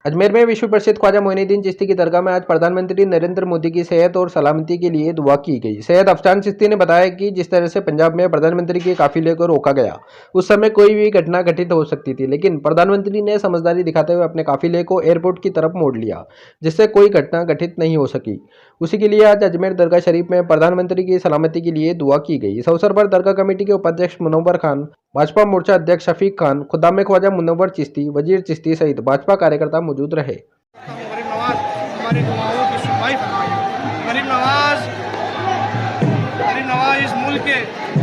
अजमेर में विश्व प्रसिद्ध ख्वाजा मोइनुद्दीन चिश्ती की दरगाह में आज प्रधानमंत्री नरेंद्र मोदी की सेहत और सलामती के लिए दुआ की गई। सैयद अफशान चिश्ती ने बताया कि जिस तरह से पंजाब में प्रधानमंत्री के काफिले को रोका गया, उस समय कोई भी घटना घटित हो सकती थी, लेकिन प्रधानमंत्री ने समझदारी दिखाते हुए अपने काफिले को एयरपोर्ट की तरफ मोड़ लिया, जिससे कोई घटना घटित नहीं हो सकी। उसी के लिए आज अजमेर दरगाह शरीफ में प्रधानमंत्री की सलामती के लिए दुआ की गई। इस अवसर पर दरगाह कमेटी के उपाध्यक्ष मुनव्वर खान, भाजपा मोर्चा अध्यक्ष शफीक खान, खुदाम ख्वाजा मुनव्वर चिश्ती, वजीर चिश्ती सहित भाजपा कार्यकर्ता मौजूद रहे। गरीब नवाज हमारी दुआओं की सुनवाई फरमाए। गरीब नवाज इस मुल्क के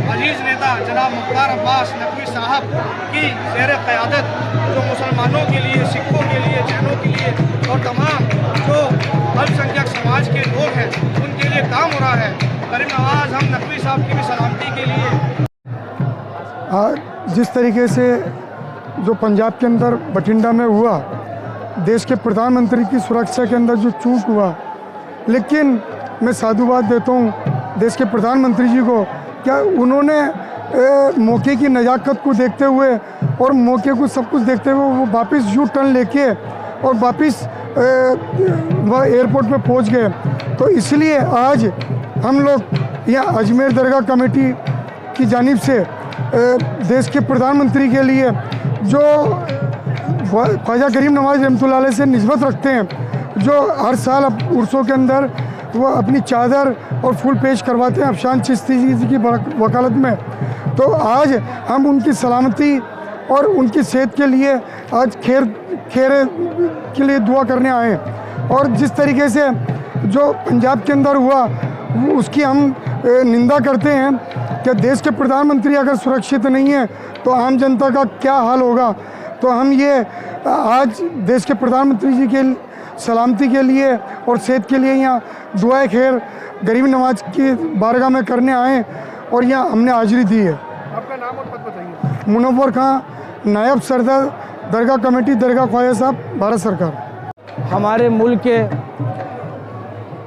अजीज नेता जनाब मुख्तार अब्बास नकवी साहब की ज़ेर क़यादत जो मुसलमानों के लिए, सिखों के लिए, जैनों के लिए और तमाम जो अल्पसंख्यक समाज के लोग हैं उनके लिए काम हो रहा है। गरीब नवाज हम नकवी साहब की भी सलामती के लिए जिस तरीके से जो पंजाब के अंदर बठिंडा में हुआ, देश के प्रधानमंत्री की सुरक्षा के अंदर जो चूक हुआ, लेकिन मैं साधुवाद देता हूँ देश के प्रधानमंत्री जी को, क्या उन्होंने मौके की नज़ाकत को देखते हुए और मौके को सब कुछ देखते हुए वो वापस यू टर्न लेके और वापस वह एयरपोर्ट पे पहुँच गए। तो इसलिए आज हम लोग यहाँ अजमेर दरगाह कमेटी की जानिब से देश के प्रधानमंत्री के लिए जो ख्वाजा गरीब नवाज रहमतुल्लाह अलैह से निस्बत रखते हैं, जो हर साल उर्सों के अंदर वो अपनी चादर और फूल पेश करवाते हैं अफशान चिश्ती जी की वकालत में, तो आज हम उनकी सलामती और उनकी सेहत के लिए आज खैर के लिए दुआ करने आए। और जिस तरीके से जो पंजाब के अंदर हुआ उसकी हम निंदा करते हैं कि देश के प्रधानमंत्री अगर सुरक्षित नहीं है तो आम जनता का क्या हाल होगा। तो हम ये आज देश के प्रधानमंत्री जी के सलामती के लिए और सेहत के लिए यहाँ दुआ खैर गरीब नवाज की बारगाह में करने आए और यहाँ हमने हाजिरी दी है। आपका नाम और पद बताइए। मुनव्वर खान, नायब सरदार दरगाह कमेटी दरगाह ख्वाजा साहब, भारत सरकार। हमारे मुल्क के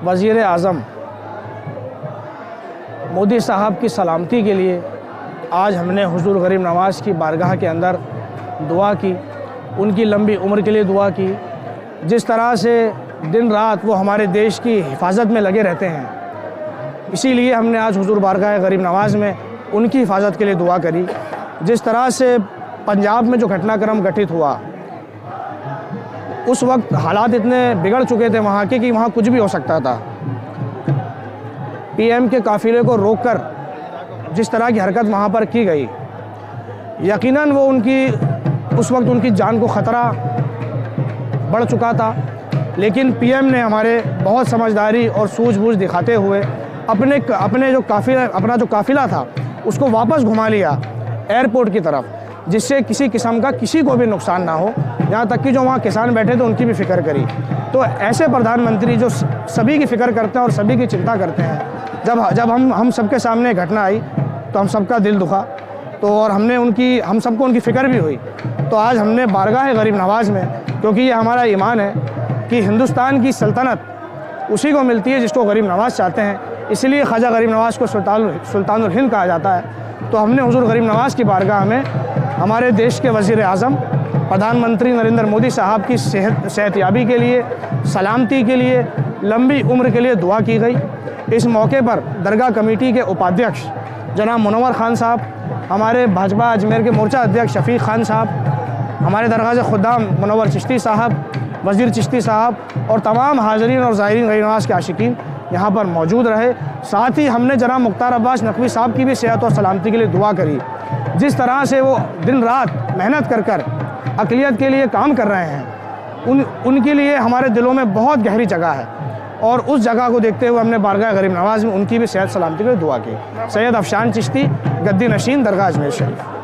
वज़ीर आज़म मोदी साहब की सलामती के लिए आज हमने हुजूर गरीब नवाज की बारगाह के अंदर दुआ की, उनकी लंबी उम्र के लिए दुआ की। जिस तरह से दिन रात वो हमारे देश की हिफाजत में लगे रहते हैं, इसीलिए हमने आज हुजूर बारगाह गरीब नवाज में उनकी हिफाजत के लिए दुआ करी। जिस तरह से पंजाब में जो घटनाक्रम घटित हुआ, उस वक्त हालात इतने बिगड़ चुके थे वहाँ के कि वहाँ कुछ भी हो सकता था। पीएम के काफिले को रोककर जिस तरह की हरकत वहाँ पर की गई, यकीनन वो उस वक्त उनकी जान को ख़तरा बढ़ चुका था, लेकिन पीएम ने हमारे बहुत समझदारी और सूझबूझ दिखाते हुए अपना जो काफिला था उसको वापस घुमा लिया एयरपोर्ट की तरफ, जिससे किसी किस्म का किसी को भी नुकसान ना हो, यहाँ तक कि जो वहाँ किसान बैठे थे उनकी भी फ़िक्र करी। तो ऐसे प्रधानमंत्री जो सभी की फ़िक्र करते हैं और सभी की चिंता करते हैं, जब हम सबके सामने घटना आई तो हम सबका दिल दुखा, तो और हम सबको उनकी फ़िक्र भी हुई। तो आज हमने बारगाह गरीब नवाज में, क्योंकि ये हमारा ईमान है कि हिंदुस्तान की सल्तनत उसी को मिलती है जिसको गरीब नवाज चाहते हैं, इसलिए ख्वाजा गरीब नवाज को सुल्तानुल हिंद कहा जाता है। तो हमने हुजूर गरीब नवाज की बारगाह में हमारे देश के वज़ीर आज़म प्रधानमंत्री नरेंद्र मोदी साहब की सेहतयाबी के लिए, सलामती के लिए, लंबी उम्र के लिए दुआ की गई। इस मौके पर दरगाह कमेटी के उपाध्यक्ष जनाब मुनव्वर खान साहब, हमारे भाजपा अजमेर के मोर्चा अध्यक्ष शफीक खान साहब, हमारे दरगाह से खुदाम मुनव्वर चिश्ती साहब, वज़ीर चिश्ती साहब और तमाम हाज़रीन और ज़ाहिरीन गरीब नवाज के आशिकीन यहाँ पर मौजूद रहे। साथ ही हमने जनाब मुख्तार अब्बास नकवी साहब की भी सेहत और सलामती के लिए दुआ करी। जिस तरह से वो दिन रात मेहनत कर अक़लियत के लिए काम कर रहे हैं, उनके लिए हमारे दिलों में बहुत गहरी जगह है, और उस जगह को देखते हुए हमने बारगाह गरीब नवाज में उनकी भी सेहत सलामती के लिए दुआ की। सैयद अफशान चिश्ती, गद्दी नशीन, दरगाह अजमेर शरीफ।